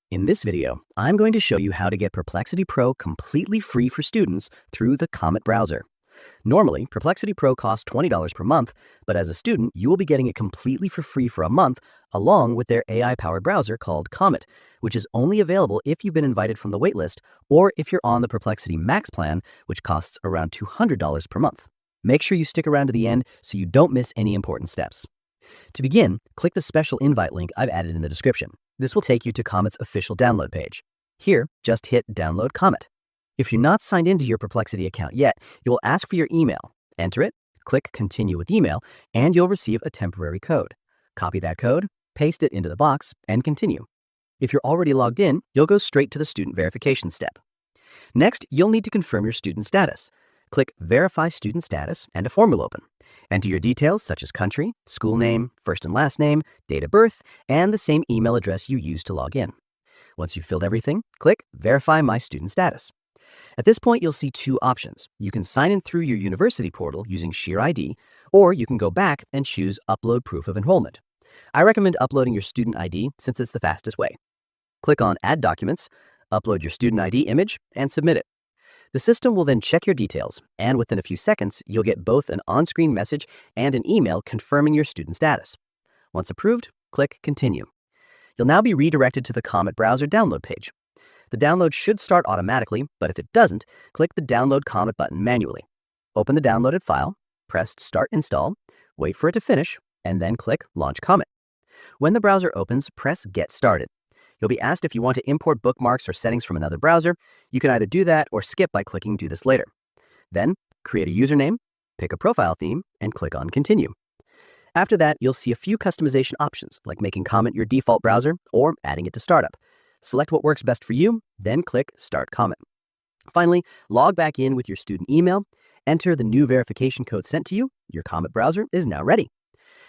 In this video, I'm going to show you how to get Perplexity Pro completely free for students through the Comet browser. Normally, Perplexity Pro costs $20 per month, but as a student, you will be getting it completely for free for a month, along with their AI-powered browser called Comet, which is only available if you've been invited from the waitlist or if you're on the Perplexity Max plan, which costs around $200 per month. Make sure you stick around to the end so you don't miss any important steps. To begin, click the special invite link I've added in the description. This will take you to Comet's official download page. Here, just hit Download Comet. If you're not signed into your Perplexity account yet, it will ask for your email. Enter it, click Continue with Email, and you'll receive a temporary code. Copy that code, paste it into the box, and continue. If you're already logged in, you'll go straight to the student verification step. Next, you'll need to confirm your student status. Click Verify Student Status, and a form will open. Enter your details such as country, school name, first and last name, date of birth, and the same email address you used to log in. Once you've filled everything, click Verify My Student Status. At this point, you'll see two options. You can sign in through your university portal using Sheer ID, or you can go back and choose Upload Proof of Enrollment. I recommend uploading your student ID since it's the fastest way. Click on Add Documents, upload your student ID image, and submit it. The system will then check your details, and within a few seconds, you'll get both an on-screen message and an email confirming your student status. Once approved, click Continue. You'll now be redirected to the Comet browser download page. The download should start automatically, but if it doesn't, click the Download Comet button manually. Open the downloaded file, press Start Install, wait for it to finish, and then click Launch Comet. When the browser opens, press Get Started. You'll be asked if you want to import bookmarks or settings from another browser. You can either do that or skip by clicking Do this later. Then, create a username, pick a profile theme, and click on Continue. After that, you'll see a few customization options, like making Comet your default browser or adding it to Startup. Select what works best for you, then click Start Comet. Finally, log back in with your student email, enter the new verification code sent to you. Your Comet browser is now ready.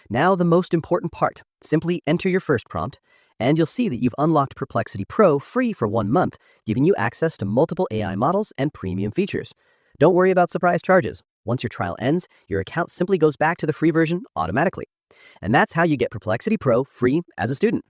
Now, the most important part. Simply enter your first prompt, and you'll see that you've unlocked Perplexity Pro free for 1 month, giving you access to multiple AI models and premium features. Don't worry about surprise charges. Once your trial ends, your account simply goes back to the free version automatically. And that's how you get Perplexity Pro free as a student.